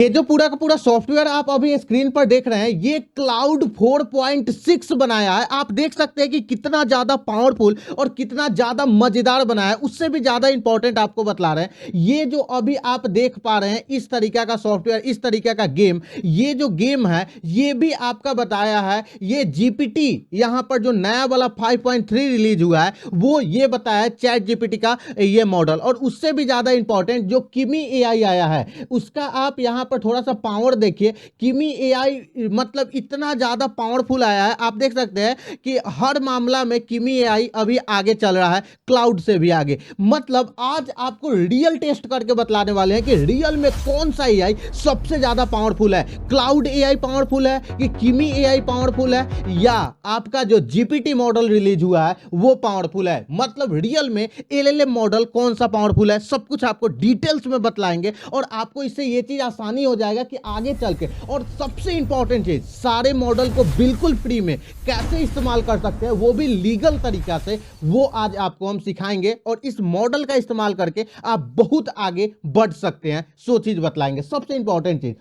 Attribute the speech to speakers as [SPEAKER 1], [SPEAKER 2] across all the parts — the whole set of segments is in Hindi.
[SPEAKER 1] ये जो पूरा का पूरा सॉफ्टवेयर आप अभी स्क्रीन पर देख रहे हैं, ये क्लाउड 4.6 बनाया है। आप देख सकते हैं कि कितना ज्यादा पावरफुल और कितना ज्यादा मजेदार बनाया है। उससे भी ज्यादा इंपॉर्टेंट आपको बतला रहे हैं, ये जो अभी आप देख पा रहे हैं इस तरीका का सॉफ्टवेयर, इस तरीका का गेम, ये जो गेम है ये भी आपका बताया है, ये जीपीटी यहां पर जो नया वाला 5.3 रिलीज हुआ है वो ये बताया है चैट जीपीटी का ये मॉडल। और उससे भी ज्यादा इंपॉर्टेंट जो किमी एआई आया है उसका आप यहां पर थोड़ा सा पावर देखिए। किमी एआई मतलब इतना ज्यादा पावरफुल आया है, आप देख सकते हैं कि हर मामला में किमी एआई अभी आगे चल रहा है, क्लाउड से भी आगे। मतलब आज आपको रियल टेस्ट करके बतलाने वाले हैं कि रियल में कौन सा एआई सबसे ज्यादा पावरफुल है, क्लाउड एआई पावरफुल है कि किमी एआई पावरफुल है या आपका जो जीपीटी मॉडल रिलीज हुआ है वो पावरफुल है। मतलब रियल में एलएलएम मॉडल कौन सा पावरफुल है, सब कुछ आपको डिटेल्स में बतलाएंगे और आपको इससे ये चीज आसानी हो जाएगा कि आगे चल के, और सबसे इंपॉर्टेंट चीज, सारे मॉडल को बिल्कुल फ्री में कैसे इस्तेमाल कर सकते हैं वो भी लीगल तरीका से, वो आज आपको हम सिखाएंगे। और इस मॉडल का इस्तेमाल करके आप बहुत आगे बढ़ सकते हैं, सो चीज बतलाएंगे। सबसे इंपॉर्टेंट चीज,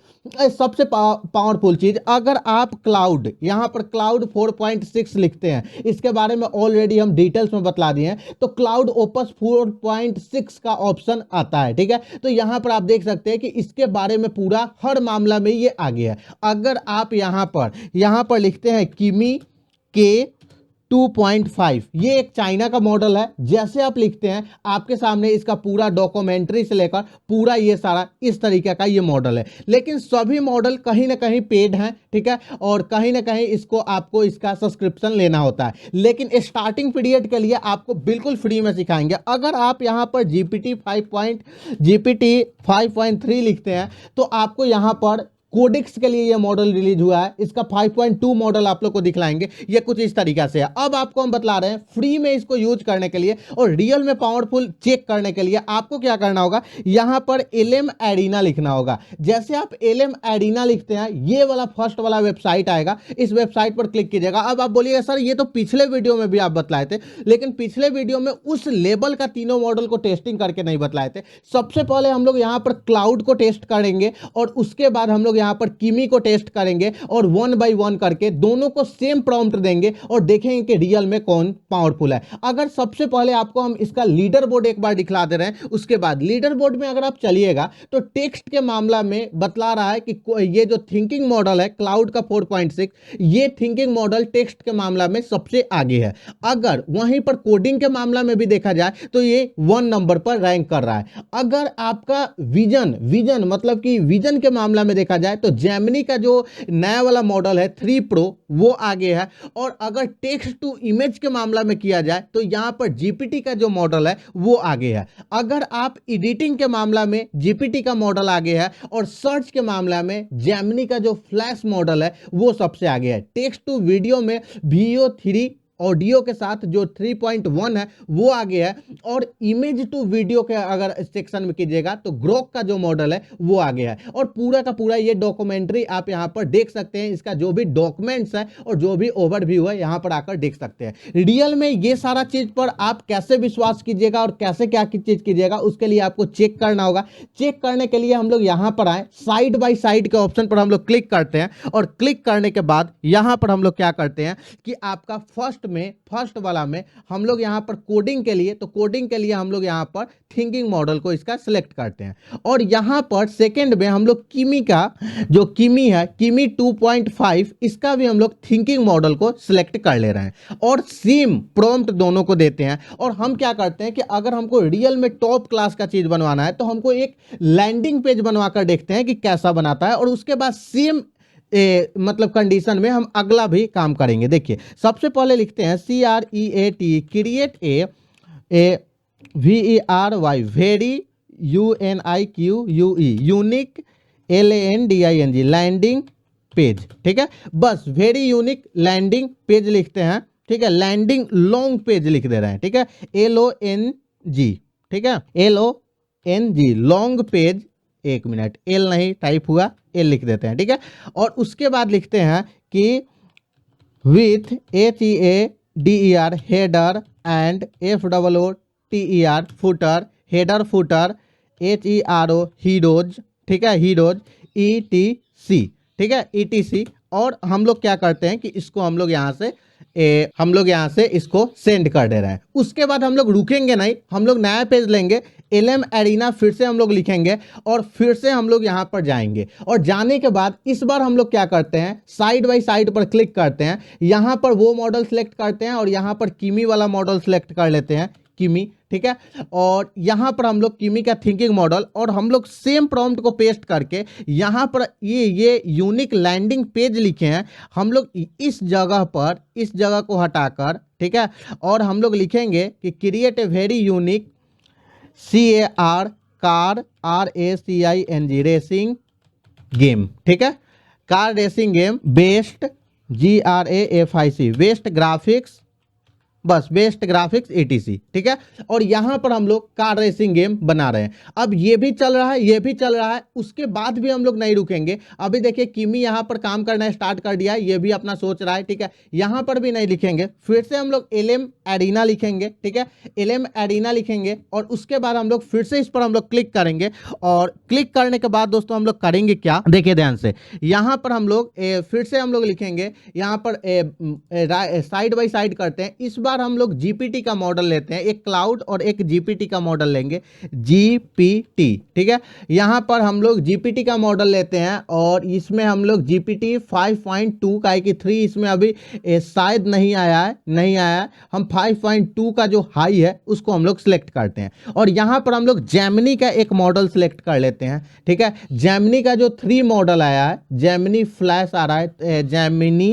[SPEAKER 1] सबसे पावरफुल चीज, अगर आप क्लाउड यहां पर क्लाउड 4.6 लिखते हैं, इसके बारे में ऑलरेडी हम डिटेल्स में बतला दिए हैं, तो क्लाउड ओपस 4.6 का ऑप्शन आता है। ठीक है, तो यहां पर आप देख सकते हैं कि इसके बारे में पूरा हर मामला में ये आ गया है। अगर आप यहां पर लिखते हैं किमी के 2.5, ये एक चाइना का मॉडल है। जैसे आप लिखते हैं आपके सामने इसका पूरा डॉक्यूमेंट्री से लेकर पूरा ये सारा इस तरीके का ये मॉडल है। लेकिन सभी मॉडल कहीं ना कहीं पेड हैं, ठीक है, और कहीं ना कहीं इसको आपको इसका सब्सक्रिप्शन लेना होता है। लेकिन स्टार्टिंग पीरियड के लिए आपको बिल्कुल फ्री में सिखाएंगे। अगर आप यहां पर जीपीटी 5.3 लिखते हैं तो आपको यहां पर कोडिक्स के लिए यह मॉडल रिलीज हुआ है, इसका 5.2 मॉडल आप लोग को दिखलाएंगे। ये कुछ इस तरीका से है। अब आपको हम बतला रहे हैं फ्री में इसको यूज करने के लिए और रियल में पावरफुल चेक करने के लिए आपको क्या करना होगा, यहां पर एलएम एरिना लिखना होगा। जैसे आप एलएम एरिना लिखते हैं, ये वाला फर्स्ट वाला वेबसाइट आएगा, इस वेबसाइट पर क्लिक कीजिएगा। अब आप बोलिएगा सर ये तो पिछले वीडियो में भी आप बतलाए थे, लेकिन पिछले वीडियो में उस लेवल का तीनों मॉडल को टेस्टिंग करके नहीं बतलाए थे। सबसे पहले हम लोग यहां पर क्लाउड को टेस्ट करेंगे और उसके बाद हम लोग यहां पर किमी को टेस्ट करेंगे और 1 बाय 1 करके दोनों को सेम प्रॉम्प्ट देंगे और देखेंगे कि रियल में कौन पावरफुल है। अगर सबसे पहले आपको हम इसका लीडर बोर्ड एक बार दिखला दे रहे हैं, उसके बाद लीडर बोर्ड में अगर आप चलिएगा तो टेक्स्ट के मामला में बतला रहा है कि ये जो थिंकिंग मॉडल है क्लाउड का 4.6, ये थिंकिंग मॉडल टेक्स्ट के मामला में सबसे आगे है। अगर वहीं पर कोडिंग के मामला में भी देखा जाए तो ये 1 नंबर पर रैंक कर रहा है। अगर आपका विजन मतलब कि विजन के मामला में देखा जाए तो जेमिनी का जो नया वाला मॉडल है 3 प्रो वो आगे है। और अगर टेक्स्ट टू इमेज के मामला में किया जाए तो यहां पर जीपीटी का जो मॉडल है वो आगे है। अगर आप एडिटिंग के मामला में जीपीटी का मॉडल आगे है और सर्च के मामला में जेमिनी का जो फ्लैश मॉडल है वो सबसे आगे है। टेक्स्ट टू वीडियो में VO3 ऑडियो के साथ जो 3.1 है वो आगे है। और इमेज टू वीडियो के अगर सेक्शन में कीजिएगा तो ग्रोक का जो मॉडल है वो आगे है। और पूरा का पूरा ये डॉक्यूमेंट्री आप यहां पर देख सकते हैं, इसका जो भी डॉक्यूमेंट्स है और जो भी ओवरव्यू है यहां पर आकर देख सकते हैं। रियल में ये सारा चीज पर आप कैसे विश्वास कीजिएगा और कैसे क्या चीज कीजिएगा उसके लिए आपको चेक करना होगा। चेक करने के लिए हम लोग यहां पर आए, साइड बाय साइड के ऑप्शन पर हम लोग क्लिक करते हैं और क्लिक करने के बाद यहां पर हम लोग क्या करते हैं कि आपका फर्स्ट वाला में हम लोग यहां पर कोडिंग के लिए, तो कोडिंग के लिए हम लोग यहां पर थिंकिंग मॉडल को इसका सिलेक्ट करते हैं। और यहां पर सेकंड में हम लोग किमी का जो किमी है, किमी 2.5, इसका भी हम लोग थिंकिंग मॉडल को सिलेक्ट कर ले रहे हैं और सेम प्रॉम्प्ट दोनों को देते हैं। और हम क्या करते हैं कि अगर हमको रियल में टॉप क्लास का चीज बनवाना है तो हमको एक लैंडिंग पेज बनवाकर देखते हैं कि कैसा बनाता है, और उसके बाद सेम मतलब कंडीशन में हम अगला भी काम करेंगे। देखिए सबसे पहले लिखते हैं CREAT, create a VERY, very UNIQUE, unique LANDING, landing page. ठीक है, बस वेरी यूनिक लैंडिंग पेज लिखते हैं। ठीक है, लैंडिंग लॉन्ग पेज लिख दे रहे हैं। ठीक है, LONG, ठीक है, LONG लॉन्ग पेज। एक मिनट, एल नहीं टाइप हुआ, एल लिख देते हैं। ठीक है, और उसके बाद लिखते हैं कि with HEADER header and FOOTER footer, HERO heroes. ठीक है, हीरोज ETC, ठीक है, ETC। और हम लोग क्या करते हैं कि इसको हम लोग यहाँ से इसको सेंड कर दे रहे हैं। उसके बाद हम लोग रुकेंगे नहीं, हम लोग नया पेज लेंगे, LM एरिना फिर से हम लोग लिखेंगे और फिर से हम लोग यहाँ पर जाएंगे। और जाने के बाद इस बार हम लोग क्या करते हैं, साइड बाय साइड पर क्लिक करते हैं, यहाँ पर वो मॉडल सेलेक्ट करते हैं और यहाँ पर किमी वाला मॉडल सेलेक्ट कर लेते हैं, किमी, ठीक है। और यहाँ पर हम लोग किमी का थिंकिंग मॉडल, और हम लोग सेम प्रॉम्प्ट को पेस्ट करके यहाँ पर ये यूनिक लैंडिंग पेज लिखे हैं, हम लोग इस जगह को हटाकर, ठीक है, और हम लोग लिखेंगे कि create a very unique car RACING racing game, ठीक है, car racing game best GRAFIC best graphics, बस बेस्ट ग्राफिक्स ETC, ठीक है। और यहां पर हम लोग कार रेसिंग गेम बना रहे हैं। अब ये भी चल रहा है, ये भी चल रहा है, उसके बाद भी हम लोग नहीं रुकेंगे। अभी देखिए किमी यहां पर काम करना स्टार्ट कर दिया है, ये भी अपना सोच रहा है, ठीक है। यहां पर भी नहीं लिखेंगे, फिर से हम लोग LM एरिना लिखेंगे, ठीक है, LM एरिना लिखेंगे और उसके बाद हम लोग फिर से इस पर हम लोग क्लिक करेंगे। और क्लिक करने के बाद दोस्तों हम लोग करेंगे क्या, देखिए ध्यान से, यहां पर हम लोग फिर से हम लोग लिखेंगे, यहां पर साइड बाय साइड करते हैं। इस बार हम लोग GPT का मॉडल लेते हैं, एक क्लाउड और एक GPT का मॉडल लेंगे, GPT, ठीक है। यहां पर हम लोग GPT का मॉडल लेते हैं और इसमें हम लोग GPT 5.2 का है कि 3 इसमें अभी शायद नहीं आया है, हम 5.2 का जो हाई है उसको हम लोग सिलेक्ट करते हैं। और यहां पर हम लोग जेमिनी का एक मॉडल सिलेक्ट कर लेते हैं, ठीक है। जेमिनी का जो 3 मॉडल आया है, जेमिनी फ्लैश आ रहा है, जेमिनी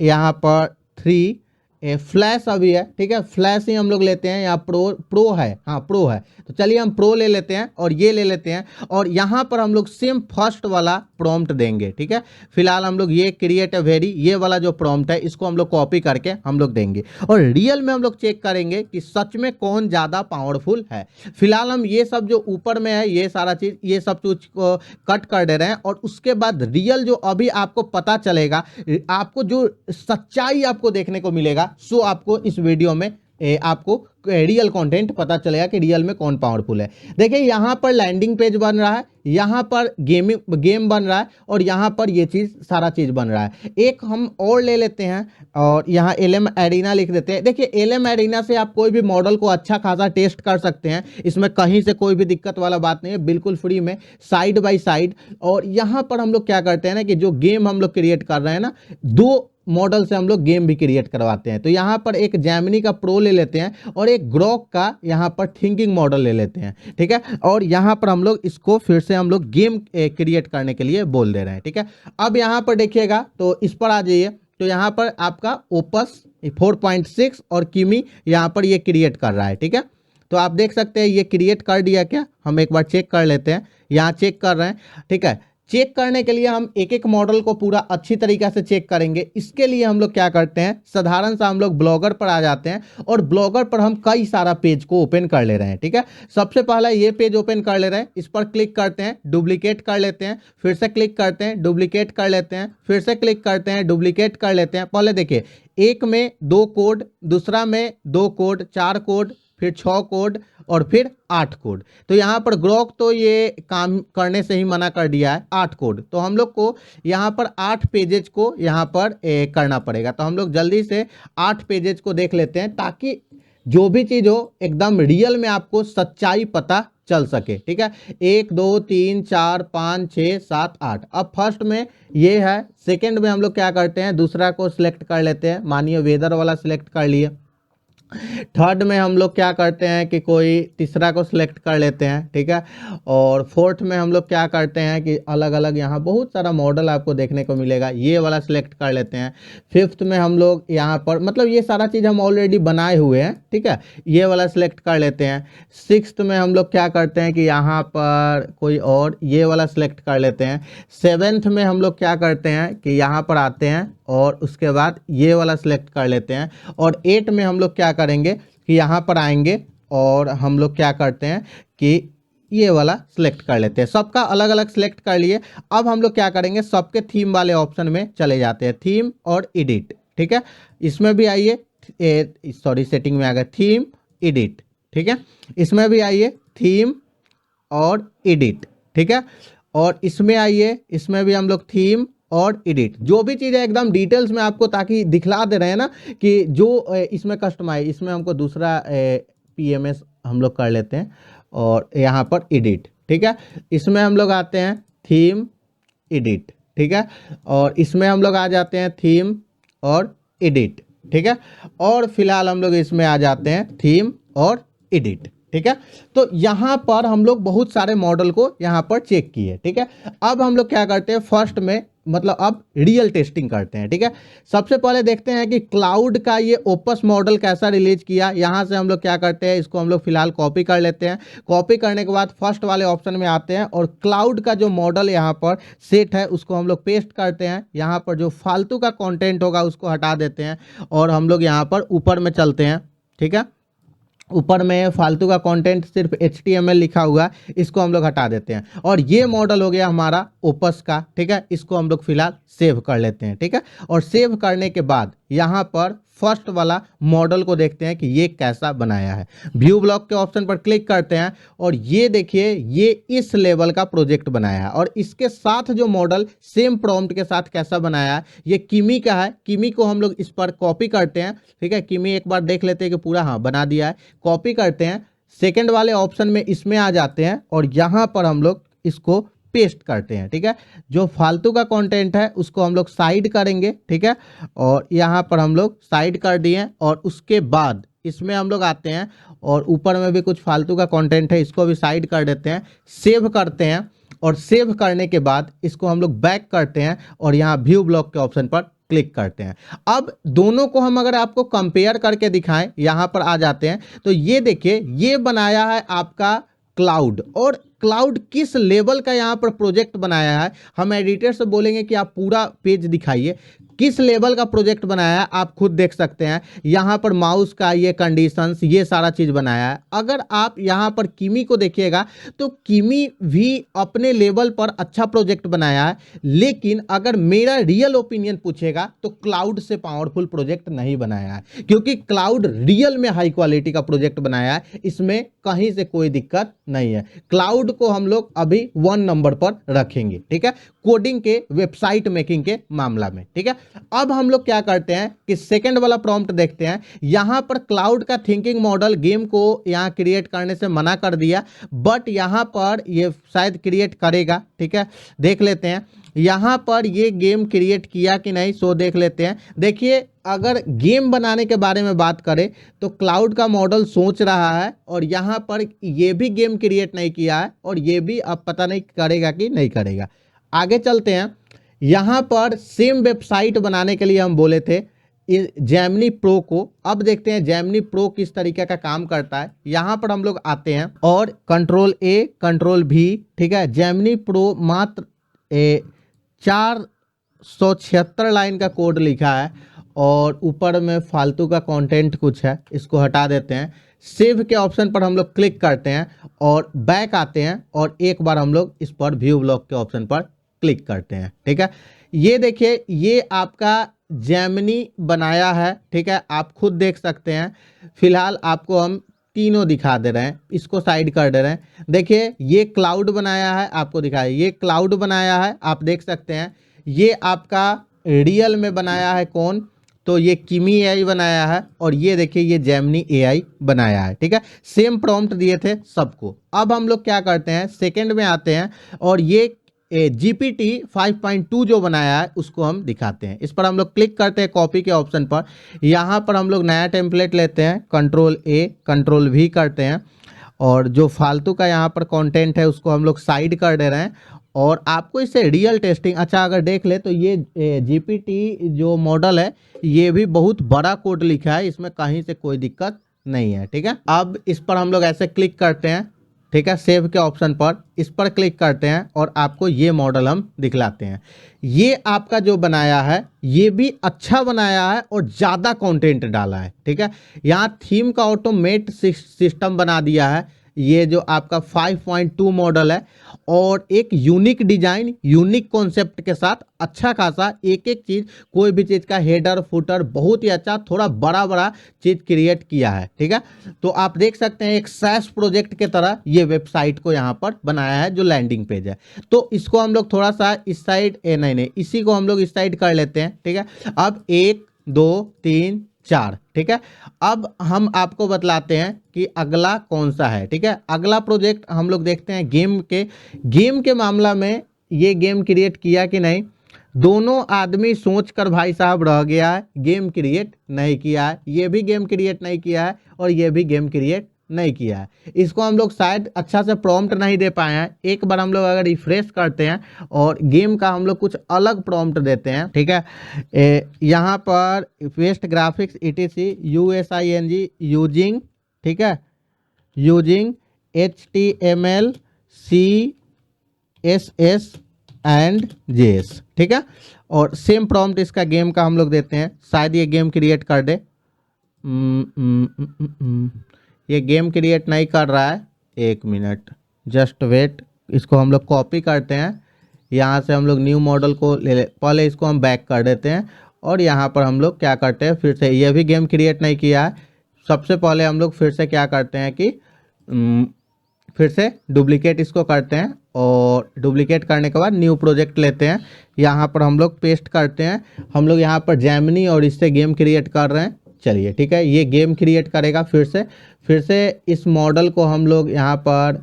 [SPEAKER 1] यहाँ पर 3 फ्लैश अभी है, ठीक है, फ्लैश ही हम लोग लेते हैं, या प्रो है, हाँ प्रो है, तो चलिए हम प्रो ले लेते हैं और ये ले लेते हैं। और यहाँ पर हम लोग सेम फर्स्ट वाला प्रॉम्प्ट देंगे, ठीक है। फिलहाल हम लोग ये क्रिएट अ वेरी, ये वाला जो प्रॉम्प्ट है इसको हम लोग कॉपी करके हम लोग देंगे और रियल में हम लोग चेक करेंगे कि सच में कौन ज़्यादा पावरफुल है। फिलहाल हम ये सब जो ऊपर में है ये सारा चीज़, ये सब कुछ को कट कर दे रहे हैं और उसके बाद रियल जो अभी आपको पता चलेगा, आपको जो सच्चाई आपको देखने को मिलेगा, सो आपको इस वीडियो में आपको रियल कंटेंट पता चलेगा कि रियल में कौन पावरफुल है। देखिए यहाँ पर लैंडिंग पेज बन रहा है, यहाँ पर गेम बन रहा है और यहाँ पर ये चीज़ सारा चीज़ बन रहा है। एक हम और ले लेते हैं और यहाँ LM एरिना लिख देते हैं। देखिए LM एरिना से आप कोई भी मॉडल को अच्छा खासा टेस्ट कर सकते हैं, इसमें कहीं से कोई भी दिक्कत वाला बात नहीं है, बिल्कुल फ्री में, साइड बाय साइड। और यहाँ पर हम लोग क्या करते हैं ना कि जो गेम हम लोग क्रिएट कर रहे हैं ना, 2 मॉडल से हम लोग गेम भी क्रिएट करवाते हैं। तो यहाँ पर एक जेमिनी का प्रो ले लेते हैं और एक ग्रोक का यहाँ पर थिंकिंग मॉडल ले लेते हैं, ठीक है। और यहाँ पर हम लोग इसको फिर से हम लोग गेम क्रिएट करने के लिए बोल दे रहे हैं, ठीक है। अब यहाँ पर देखिएगा तो इस पर आ जाइए, तो यहाँ पर आपका ओपस 4.6 और किमी यहाँ पर ये क्रिएट कर रहा है, ठीक है। तो आप देख सकते हैं ये क्रिएट कर दिया क्या, हम एक बार चेक कर लेते हैं, यहाँ चेक कर रहे हैं, ठीक है। चेक करने के लिए हम एक एक मॉडल को पूरा अच्छी तरीके से चेक करेंगे। इसके लिए हम लोग क्या करते हैं, साधारण सा हम लोग ब्लॉगर पर आ जाते हैं और ब्लॉगर पर हम कई सारा पेज को ओपन कर ले रहे हैं, ठीक है। सबसे पहला ये पेज ओपन कर ले रहे हैं, इस पर क्लिक करते हैं, डुप्लीकेट कर लेते हैं, फिर से क्लिक करते हैं, डुप्लीकेट कर लेते हैं, फिर से क्लिक करते हैं, डुप्लीकेट कर लेते हैं। पहले देखिए, एक में 2 कोड, दूसरा में 2 कोड, 4 कोड, फिर 6 कोड और फिर 8 कोड। तो यहाँ पर ग्रोक तो ये काम करने से ही मना कर दिया है, 8 कोड। तो हम लोग को यहाँ पर 8 पेजेज को यहाँ पर करना पड़ेगा। तो हम लोग जल्दी से 8 पेजेज को देख लेते हैं ताकि जो भी चीज़ हो एकदम रियल में आपको सच्चाई पता चल सके, ठीक है। 1 2 3 4 5 6 7 8। अब फर्स्ट में ये है, सेकेंड में हम लोग क्या करते हैं, दूसरा को सिलेक्ट कर लेते हैं, मानिए वेदर वाला सिलेक्ट कर लिए। थर्ड में हम लोग क्या करते हैं कि कोई तीसरा को सिलेक्ट कर लेते हैं, ठीक है। और फोर्थ में हम लोग क्या करते हैं कि अलग अलग यहाँ बहुत सारा मॉडल आपको देखने को मिलेगा, ये वाला सिलेक्ट कर लेते हैं। फिफ्थ में हम लोग यहाँ पर, मतलब ये सारा चीज़ हम ऑलरेडी बनाए हुए हैं, ठीक है, ये वाला सिलेक्ट कर लेते हैं। सिक्स्थ में हम लोग क्या करते हैं कि यहाँ पर कोई और ये वाला सिलेक्ट कर लेते हैं। सेवेंथ में हम लोग क्या करते हैं कि यहाँ पर आते हैं और उसके बाद ये वाला सिलेक्ट कर लेते हैं। और 8 में हम लोग क्या करेंगे कि यहाँ पर आएंगे और हम लोग क्या करते हैं कि ये वाला सिलेक्ट कर लेते हैं। सबका अलग अलग सिलेक्ट कर लिए। अब हम लोग क्या करेंगे, सबके थीम वाले ऑप्शन में चले जाते हैं, थीम और एडिट, ठीक है। इसमें भी आइए, सॉरी सेटिंग में आ गया, थीम एडिट, ठीक है। इसमें भी आइए, थीम और एडिट, ठीक है। और इसमें आइए, इसमें भी हम लोग थीम और एडिट, जो भी चीज़ है एकदम डिटेल्स में आपको ताकि दिखला दे रहे हैं ना कि जो इसमें कस्टमाइज, इसमें हमको दूसरा PMS हम लोग कर लेते हैं और यहाँ पर एडिट, ठीक है। इसमें हम लोग आते हैं थीम एडिट, ठीक है, और इसमें हम लोग आ जाते हैं थीम और एडिट, ठीक है, और फिलहाल हम लोग इसमें आ जाते हैं थीम और एडिट, ठीक है। तो यहाँ पर हम लोग बहुत सारे मॉडल को यहाँ पर चेक किए, ठीक है। अब हम लोग क्या करते हैं, फर्स्ट में मतलब अब रियल टेस्टिंग करते हैं, ठीक है। सबसे पहले देखते हैं कि क्लाउड का ये ओपस मॉडल कैसा रिलीज किया। यहाँ से हम लोग क्या करते हैं, इसको हम लोग फिलहाल कॉपी कर लेते हैं। कॉपी करने के बाद फर्स्ट वाले ऑप्शन में आते हैं और क्लाउड का जो मॉडल यहाँ पर सेट है उसको हम लोग पेस्ट करते हैं। यहाँ पर जो फालतू का कंटेंट होगा उसको हटा देते हैं और हम लोग यहाँ पर ऊपर में चलते हैं, ठीक है। ऊपर में फालतू का कंटेंट सिर्फ HTML लिखा हुआ, इसको हम लोग हटा देते हैं और ये मॉडल हो गया हमारा ओपस का, ठीक है। इसको हम लोग फिलहाल सेव कर लेते हैं, ठीक है। और सेव करने के बाद यहाँ पर फर्स्ट वाला मॉडल को देखते हैं कि ये कैसा बनाया है। व्यू ब्लॉक के ऑप्शन पर क्लिक करते हैं और ये देखिए ये इस लेवल का प्रोजेक्ट बनाया है और इसके साथ जो मॉडल सेम प्रॉम्प्ट के साथ कैसा बनाया है, ये किमी का है। किमी को हम लोग इस पर कॉपी करते हैं, ठीक है। किमी एक बार देख लेते हैं कि पूरा हाँ बना दिया है। कॉपी करते हैं, सेकेंड वाले ऑप्शन में इसमें आ जाते हैं और यहाँ पर हम लोग इसको पेस्ट करते हैं, ठीक है। जो फालतू का कंटेंट है उसको हम लोग साइड करेंगे, ठीक है, और यहाँ पर हम लोग साइड कर दिए और उसके बाद इसमें हम लोग आते हैं और ऊपर में भी कुछ फालतू का कंटेंट है, इसको भी साइड कर देते हैं। सेव करते हैं और सेव करने के बाद इसको हम लोग बैक करते हैं और यहाँ व्यू ब्लॉक के ऑप्शन पर क्लिक करते हैं। अब दोनों को हम अगर आपको कंपेयर करके दिखाएं, यहाँ पर आ जाते हैं तो ये देखिए ये बनाया है आपका क्लाउड, और क्लाउड किस लेवल का यहाँ पर प्रोजेक्ट बनाया है। हम एडिटर से बोलेंगे कि आप पूरा पेज दिखाइए, किस लेवल का प्रोजेक्ट बनाया है आप खुद देख सकते हैं। यहाँ पर माउस का ये कंडीशंस, ये सारा चीज़ बनाया है। अगर आप यहाँ पर किमी को देखिएगा तो किमी भी अपने लेवल पर अच्छा प्रोजेक्ट बनाया है, लेकिन अगर मेरा रियल ओपिनियन पूछेगा तो क्लाउड से पावरफुल प्रोजेक्ट नहीं बनाया है, क्योंकि क्लाउड रियल में हाई क्वालिटी का प्रोजेक्ट बनाया है, इसमें कहीं से कोई दिक्कत नहीं है। क्लाउड को हम लोग अभी 1 नंबर पर रखेंगे, ठीक है, कोडिंग के, वेबसाइट मेकिंग के मामला में, ठीक है। अब हम लोग क्या करते हैं कि सेकंड वाला प्रॉम्प्ट देखते हैं। यहां पर क्लाउड का थिंकिंग मॉडल गेम को यहां क्रिएट करने से मना कर दिया, बट यहां पर ये शायद क्रिएट करेगा, ठीक है। देख लेते हैं यहां पर ये गेम क्रिएट किया कि नहीं, सो देख लेते हैं। देखिए अगर गेम बनाने के बारे में बात करें तो क्लाउड का मॉडल सोच रहा है और यहाँ पर ये भी गेम क्रिएट नहीं किया है और ये भी अब पता नहीं करेगा कि नहीं करेगा। आगे चलते हैं। यहाँ पर सेम वेबसाइट बनाने के लिए हम बोले थे जेमिनी प्रो को। अब देखते हैं जेमिनी प्रो किस तरीके का काम करता है। यहाँ पर हम लोग आते हैं और कंट्रोल A कंट्रोल V, ठीक है। जेमिनी प्रो मात्र 476 लाइन का कोड लिखा है और ऊपर में फालतू का कंटेंट कुछ है, इसको हटा देते हैं। सेव के ऑप्शन पर हम लोग क्लिक करते हैं और बैक आते हैं और एक बार हम लोग इस पर व्यू ब्लॉक के ऑप्शन पर क्लिक करते हैं, ठीक है। ये देखिए ये आपका जेमिनी बनाया है, ठीक है, आप खुद देख सकते हैं। फिलहाल आपको हम तीनों दिखा दे रहे हैं, इसको साइड कर दे रहे हैं। देखिए ये क्लाउड बनाया है, आपको दिखाया ये क्लाउड बनाया है, आप देख सकते हैं। ये आपका रियल में बनाया है कौन, तो ये किमी AI बनाया है और ये देखिए ये जेमिनी AI बनाया है, ठीक है। सेम प्रॉम्प्ट दिए थे सबको। अब हम लोग क्या करते हैं, सेकंड में आते हैं और ये GPT 5.2 जो बनाया है उसको हम दिखाते हैं। इस पर हम लोग क्लिक करते हैं कॉपी के ऑप्शन पर। यहाँ पर हम लोग नया टेम्पलेट लेते हैं, कंट्रोल A कंट्रोल V करते हैं और जो फालतू का यहाँ पर कंटेंट है उसको हम लोग साइड कर दे रहे हैं और आपको इससे रियल टेस्टिंग अच्छा अगर देख ले तो ये GPT जो मॉडल है ये भी बहुत बड़ा कोड लिखा है, इसमें कहीं से कोई दिक्कत नहीं है, ठीक है। अब इस पर हम लोग ऐसे क्लिक करते हैं, ठीक है, सेव के ऑप्शन पर इस पर क्लिक करते हैं और आपको ये मॉडल हम दिखलाते हैं। ये आपका जो बनाया है ये भी अच्छा बनाया है और ज़्यादा कंटेंट डाला है, ठीक है। यहाँ थीम का ऑटोमेट सिस्टम बना दिया है, ये जो आपका 5.2 मॉडल है, और एक यूनिक डिजाइन, यूनिक कॉन्सेप्ट के साथ अच्छा खासा एक एक चीज़, कोई भी चीज़ का हेडर फुटर बहुत ही अच्छा, थोड़ा बड़ा बड़ा चीज़ क्रिएट किया है। ठीक है, तो आप देख सकते हैं एक सैस प्रोजेक्ट के तरह ये वेबसाइट को यहाँ पर बनाया है, जो लैंडिंग पेज है। तो इसको हम लोग थोड़ा सा इस साइड, नहीं, इसी को हम लोग इस साइड कर लेते हैं। ठीक है, अब 1 2 3 4। ठीक है, अब हम आपको बतलाते हैं कि अगला कौन सा है। ठीक है, अगला प्रोजेक्ट हम लोग देखते हैं गेम के मामला में ये गेम क्रिएट किया कि नहीं। दोनों आदमी सोच कर भाई साहब रह गया है, गेम क्रिएट नहीं किया है, ये भी गेम क्रिएट नहीं किया है और ये भी गेम क्रिएट नहीं किया है। इसको हम लोग शायद अच्छा से प्रॉम्प्ट नहीं दे पाए हैं। एक बार हम लोग अगर रिफ्रेश करते हैं और गेम का हम लोग कुछ अलग प्रॉम्प्ट देते हैं। ठीक है, यहाँ पर best graphics ETC USING using, ठीक है, using HTML CSS and JS। ठीक है, और सेम प्रॉम्प्ट इसका गेम का हम लोग देते हैं, शायद ये गेम क्रिएट कर दे। ये गेम क्रिएट नहीं कर रहा है, 1 मिनट जस्ट वेट। इसको हम लोग कॉपी करते हैं, यहाँ से हम लोग न्यू मॉडल को पहले इसको हम बैक कर देते हैं और यहाँ पर हम लोग क्या करते हैं, फिर से ये भी गेम क्रिएट नहीं किया है। सबसे पहले हम लोग फिर से क्या करते हैं कि फिर से डुप्लीकेट इसको करते हैं और डुप्लीकेट करने के बाद न्यू प्रोजेक्ट लेते हैं, यहाँ पर हम लोग पेस्ट करते हैं। हम लोग यहाँ पर जेमिनी और इससे गेम क्रिएट कर रहे हैं। चलिए ठीक है, ये गेम क्रिएट करेगा। फिर से इस मॉडल को हम लोग यहाँ पर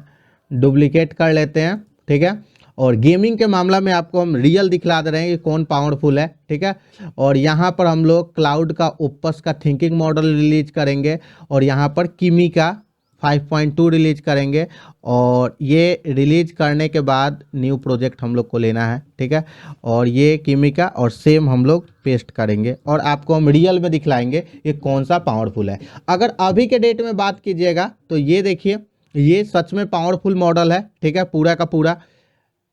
[SPEAKER 1] डुप्लीकेट कर लेते हैं। ठीक है, और गेमिंग के मामला में आपको हम रियल दिखला दे रहे हैं कि कौन पावरफुल है। ठीक है, और यहाँ पर हम लोग क्लाउड का ओपस का थिंकिंग मॉडल रिलीज करेंगे और यहाँ पर किमी का 5.2 रिलीज करेंगे और ये रिलीज करने के बाद न्यू प्रोजेक्ट हम लोग को लेना है। ठीक है, और ये किमी का और सेम हम लोग पेस्ट करेंगे और आपको हम रियल में दिखलाएंगे ये कौन सा पावरफुल है। अगर अभी के डेट में बात कीजिएगा तो ये देखिए, ये सच में पावरफुल मॉडल है। ठीक है, पूरा का पूरा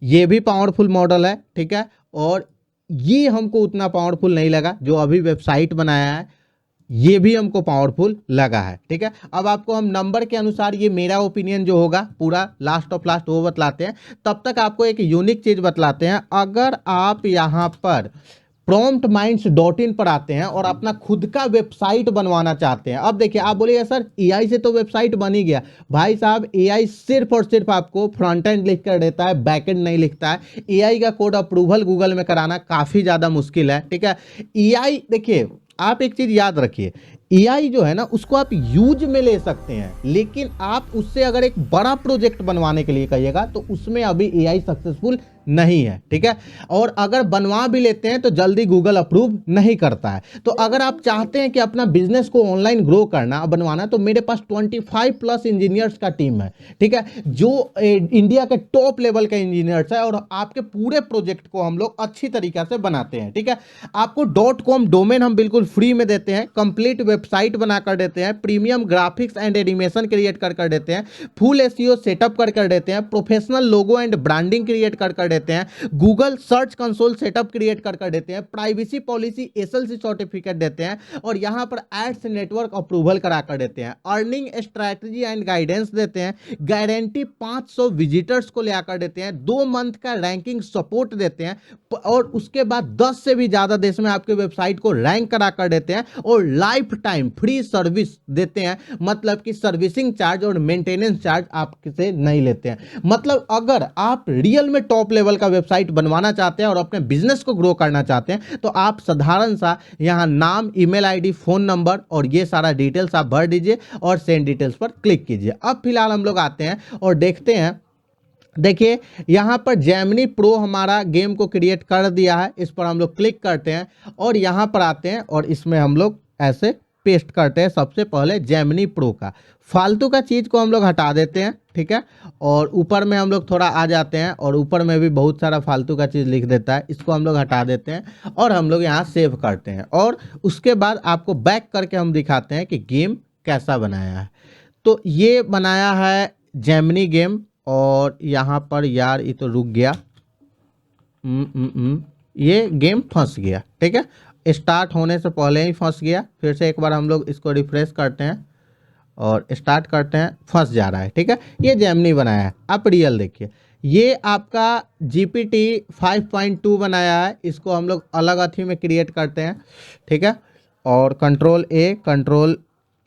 [SPEAKER 1] ये भी पावरफुल मॉडल है। ठीक है, और ये हमको उतना पावरफुल नहीं लगा जो अभी वेबसाइट बनाया है, ये भी हमको पावरफुल लगा है। ठीक है, अब आपको हम नंबर के अनुसार, ये मेरा ओपिनियन जो होगा पूरा लास्ट ऑफ लास्ट वो बतलाते हैं। तब तक आपको एक यूनिक चीज बतलाते हैं। अगर आप यहाँ पर promptminds.in पर आते हैं और अपना खुद का वेबसाइट बनवाना चाहते हैं, अब देखिए आप बोलिए सर AI से तो वेबसाइट बन ही गया। भाई साहब AI सिर्फ और सिर्फ आपको फ्रंट एंड लिख कर देता है, बैक एंड नहीं लिखता है। AI का कोड अप्रूवल गूगल में कराना काफ़ी ज़्यादा मुश्किल है। ठीक है, AI देखिए, आप एक चीज़ याद रखिए, AI जो है ना उसको आप यूज में ले सकते हैं, लेकिन आप उससे अगर एक बड़ा प्रोजेक्ट बनवाने के लिए कहिएगा तो उसमें अभी AI सक्सेसफुल नहीं है। ठीक है, और अगर बनवा भी लेते हैं तो जल्दी गूगल अप्रूव नहीं करता है। तो अगर आप चाहते हैं कि अपना बिजनेस को ऑनलाइन ग्रो करना बनवाना, तो मेरे पास 25+ इंजीनियर्स का टीम है। ठीक है, जो इंडिया के टॉप लेवल के इंजीनियर्स है और आपके पूरे प्रोजेक्ट को हम लोग अच्छी तरीके से बनाते हैं। ठीक है, आपको .com डोमेन हम बिल्कुल फ्री में देते हैं, कंप्लीट वेबसाइट बनाकर देते हैं, premium graphics and animation create कर देते हैं, फुल SEO सेटअप कर देते हैं, professional logo and branding create कर देते हैं, Google search console setup create कर देते हैं, प्राइवेसी पॉलिसी SLC सर्टिफिकेट देते हैं और यहां पर एड्स नेटवर्क अप्रूवल करा कर देते हैं, अर्निंग स्ट्रैटेजी एंड गाइडेंस देते हैं, गारंटी 500 विजिटर्स को ले आकर देते हैं, 2 मंथ का रैंकिंग सपोर्ट देते हैं और उसके बाद 10 से भी ज्यादा देश में आपके वेबसाइट को रैंक करा कर देते हैं और लाइफ टाइम फ्री सर्विस देते हैं। मतलब कि सर्विसिंग चार्ज और मेंटेनेंस चार्ज आपसे नहीं लेते हैं। मतलब अगर आप रियल में टॉप लेवल का वेबसाइट बनवाना चाहते हैं और अपने बिजनेस को ग्रो करना चाहते हैं तो आप साधारण सा यहां नाम, ईमेल आईडी, फोन नंबर और ये सारा डिटेल्स आप भर दीजिए और सेंड डिटेल्स पर क्लिक कीजिए। अब फिलहाल हम लोग आते हैं और देखते हैं। देखिए यहाँ पर जेमिनी प्रो हमारा गेम को क्रिएट कर दिया है, इस पर हम लोग क्लिक करते हैं और यहाँ पर आते हैं और इसमें हम लोग ऐसे पेस्ट करते हैं। सबसे पहले जेमिनी प्रो का फालतू का चीज़ को हम लोग हटा देते हैं। ठीक है, और ऊपर में हम लोग थोड़ा आ जाते हैं और ऊपर में भी बहुत सारा फालतू का चीज़ लिख देता है, इसको हम लोग हटा देते हैं और हम लोग यहाँ सेव करते हैं और उसके बाद आपको बैक करके हम दिखाते हैं कि गेम कैसा बनाया है। तो ये बनाया है जेमिनी गेम और यहाँ पर यार ये तो रुक गया, ये गेम फंस गया। ठीक है, स्टार्ट होने से पहले ही फंस गया। फिर से एक बार हम लोग इसको रिफ्रेश करते हैं और स्टार्ट करते हैं, फंस जा रहा है। ठीक है, ये जेमिनी बनाया है। आप रियल देखिए, ये आपका GPT 5.2 बनाया है। इसको हम लोग अलग अथी में क्रिएट करते हैं। ठीक है, और कंट्रोल ए कंट्रोल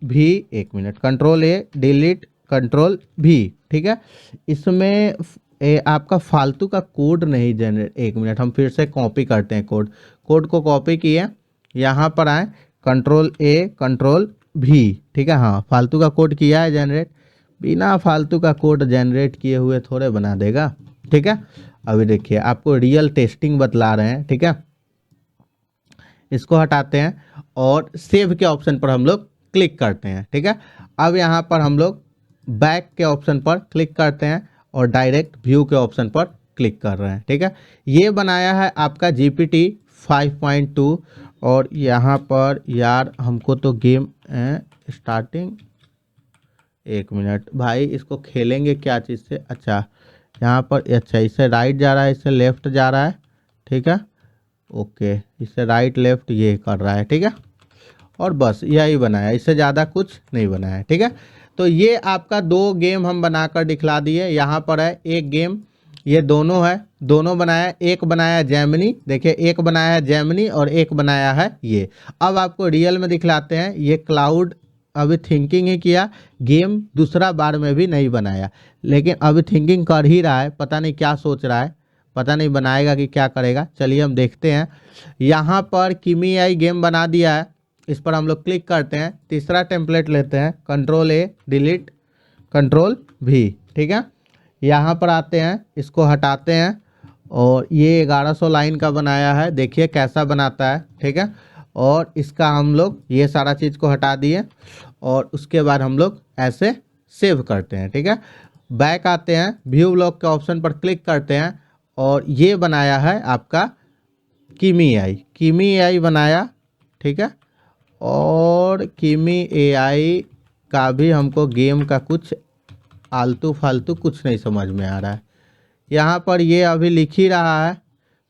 [SPEAKER 1] भी, एक मिनट, कंट्रोल ए डिलीट कंट्रोल भी। ठीक है, इसमें आपका फालतू का कोड नहीं जनरेट, एक मिनट हम फिर से कॉपी करते हैं कोड को कॉपी किए, यहाँ पर आए, कंट्रोल ए कंट्रोल भी। ठीक है, हाँ फालतू का कोड किया है जनरेट, बिना फालतू का कोड जनरेट किए हुए थोड़े बना देगा। ठीक है, अभी देखिए आपको रियल टेस्टिंग बतला रहे हैं। ठीक है, इसको हटाते हैं और सेव के ऑप्शन पर हम लोग क्लिक करते हैं। ठीक है, अब यहाँ पर हम लोग बैक के ऑप्शन पर क्लिक करते हैं और डायरेक्ट व्यू के ऑप्शन पर क्लिक कर रहे हैं। ठीक है, ये बनाया है आपका GPT 5.2। और यहाँ पर यार हमको तो गेम स्टार्टिंग, एक मिनट भाई, इसको खेलेंगे क्या चीज़ से? अच्छा यहाँ पर, अच्छा इससे राइट जा रहा है, इससे लेफ्ट जा रहा है। ठीक है, ओके, इससे राइट लेफ्ट ये कर रहा है। ठीक है, और बस यही बनाया, इससे ज़्यादा कुछ नहीं बनाया। ठीक है, तो ये आपका 2 गेम हम बनाकर दिखला दिए। यहाँ पर है एक गेम, ये दोनों है, दोनों बनाया। एक बनाया जेमिनी, देखिए एक बनाया है जेमिनी और एक बनाया है ये। अब आपको रियल में दिखलाते हैं। ये क्लाउड अभी थिंकिंग ही किया, गेम दूसरा बार में भी नहीं बनाया, लेकिन अभी थिंकिंग कर ही रहा है, पता नहीं क्या सोच रहा है, पता नहीं बनाएगा कि क्या करेगा। चलिए हम देखते हैं। यहाँ पर किमी गेम बना दिया है, इस पर हम लोग क्लिक करते हैं। तीसरा टेम्पलेट लेते हैं, कंट्रोल ए डिलीट कंट्रोल भी। ठीक है, यहाँ पर आते हैं, इसको हटाते हैं और ये 1100 लाइन का बनाया है, देखिए कैसा बनाता है। ठीक है, और इसका हम लोग ये सारा चीज़ को हटा दिए और उसके बाद हम लोग ऐसे सेव करते हैं। ठीक है, बैक आते हैं, व्यू ब्लॉक के ऑप्शन पर क्लिक करते हैं और ये बनाया है आपका किमी AI बनाया। ठीक है, और किमी AI का भी हमको गेम का कुछ आलतू फालतू कुछ नहीं समझ में आ रहा है। यहाँ पर ये अभी लिख ही रहा है,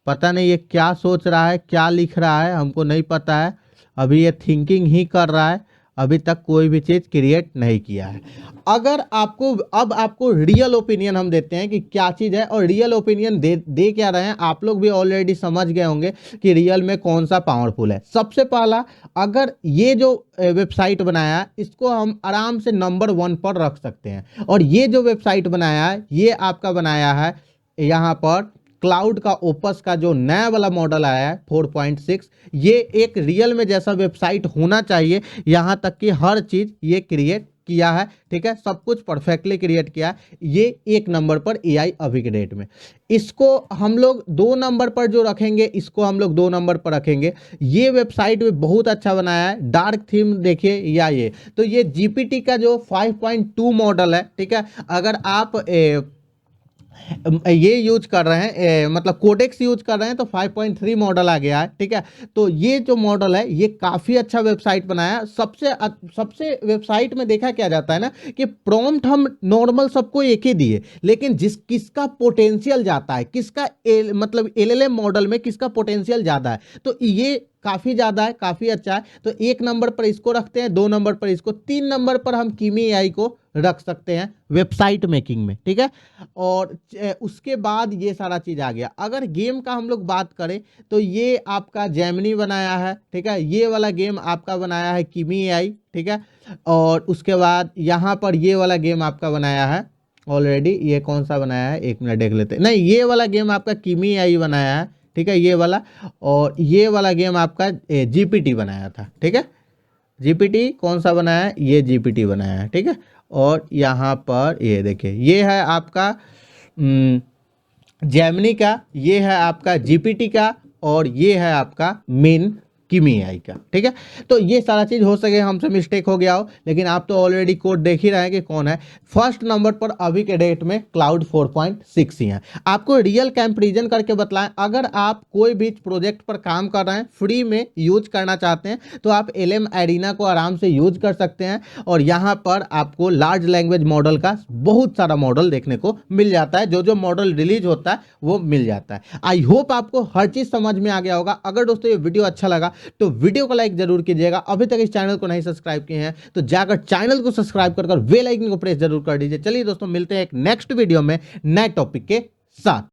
[SPEAKER 1] पता नहीं ये क्या सोच रहा है, क्या लिख रहा है, हमको नहीं पता है। अभी ये थिंकिंग ही कर रहा है, अभी तक कोई भी चीज़ क्रिएट नहीं किया है। अगर आपको, अब आपको रियल ओपिनियन हम देते हैं कि क्या चीज़ है, और रियल ओपिनियन दे क्या रहे हैं, आप लोग भी ऑलरेडी समझ गए होंगे कि रियल में कौन सा पावरफुल है। सबसे पहला, अगर ये जो वेबसाइट बनाया है इसको हम आराम से नंबर 1 पर रख सकते हैं। और ये जो वेबसाइट बनाया है, ये आपका बनाया है यहाँ पर क्लाउड का ओपस का जो नया वाला मॉडल आया है 4.6, ये एक रियल में जैसा वेबसाइट होना चाहिए, यहाँ तक कि हर चीज़ ये क्रिएट किया है। ठीक है, सब कुछ परफेक्टली क्रिएट किया है। ये 1 नंबर पर AI अभी के डेट में। इसको हम लोग 2 नंबर पर जो रखेंगे, इसको हम लोग 2 नंबर पर रखेंगे। ये वेबसाइट भी बहुत अच्छा बनाया है, डार्क थीम देखिए, या ये तो ये GPT का जो 5.2 मॉडल है। ठीक है, अगर आप ये यूज कर रहे हैं, मतलब कोडेक्स यूज कर रहे हैं, तो 5.3 मॉडल आ गया है। ठीक है, तो ये जो मॉडल है ये काफ़ी अच्छा वेबसाइट बनाया। सबसे वेबसाइट में देखा क्या जाता है ना कि प्रॉम्प्ट हम नॉर्मल सबको एक ही दिए, लेकिन किसका पोटेंशियल जाता है, किसका मतलब LLM मॉडल में किसका पोटेंशियल ज़्यादा है, तो ये काफ़ी ज़्यादा है, काफ़ी अच्छा है। तो 1 नंबर पर इसको रखते हैं, 2 नंबर पर इसको, 3 नंबर पर हम किमी AI को रख सकते हैं वेबसाइट मेकिंग में। ठीक है, और उसके बाद ये सारा चीज़ आ गया। अगर गेम का हम लोग बात करें तो ये आपका जेमिनी बनाया है। ठीक है, ये वाला गेम आपका बनाया है किमी AI। ठीक है, और उसके बाद यहाँ पर ये वाला गेम आपका बनाया है ऑलरेडी, ये कौन सा बनाया है, एक मिनट देख लेते हैं। नहीं, ये वाला गेम आपका किमी AI बनाया है। ठीक है, ये वाला, और ये वाला गेम आपका GPT बनाया था। ठीक है, GPT कौन सा बनाया है, ये GPT बनाया है। ठीक है, और यहाँ पर ये देखिए, ये है आपका जेमिनी का, ये है आपका GPT का, और ये है आपका मेन किमी AI का। ठीक है, तो ये सारा चीज़ हो सके हमसे मिस्टेक हो गया हो, लेकिन आप तो ऑलरेडी कोड देख ही रहे हैं कि कौन है। फर्स्ट नंबर पर अभी के डेट में क्लाउड 4.6 ही है। आपको रियल कंपैरिजन करके बतलाएं, अगर आप कोई भी प्रोजेक्ट पर काम कर रहे हैं, फ्री में यूज करना चाहते हैं, तो आप LM एरिना को आराम से यूज कर सकते हैं। और यहाँ पर आपको लार्ज लैंग्वेज मॉडल का बहुत सारा मॉडल देखने को मिल जाता है, जो मॉडल रिलीज होता है वो मिल जाता है। आई होप आपको हर चीज़ समझ में आ गया होगा। अगर दोस्तों ये वीडियो अच्छा लगा तो वीडियो को लाइक जरूर कीजिएगा। अभी तक इस चैनल को नहीं सब्सक्राइब किए हैं तो जाकर चैनल को सब्सक्राइब कर बेल आइकन को प्रेस जरूर कर दीजिए। चलिए दोस्तों, मिलते हैं एक नेक्स्ट वीडियो में नए टॉपिक के साथ।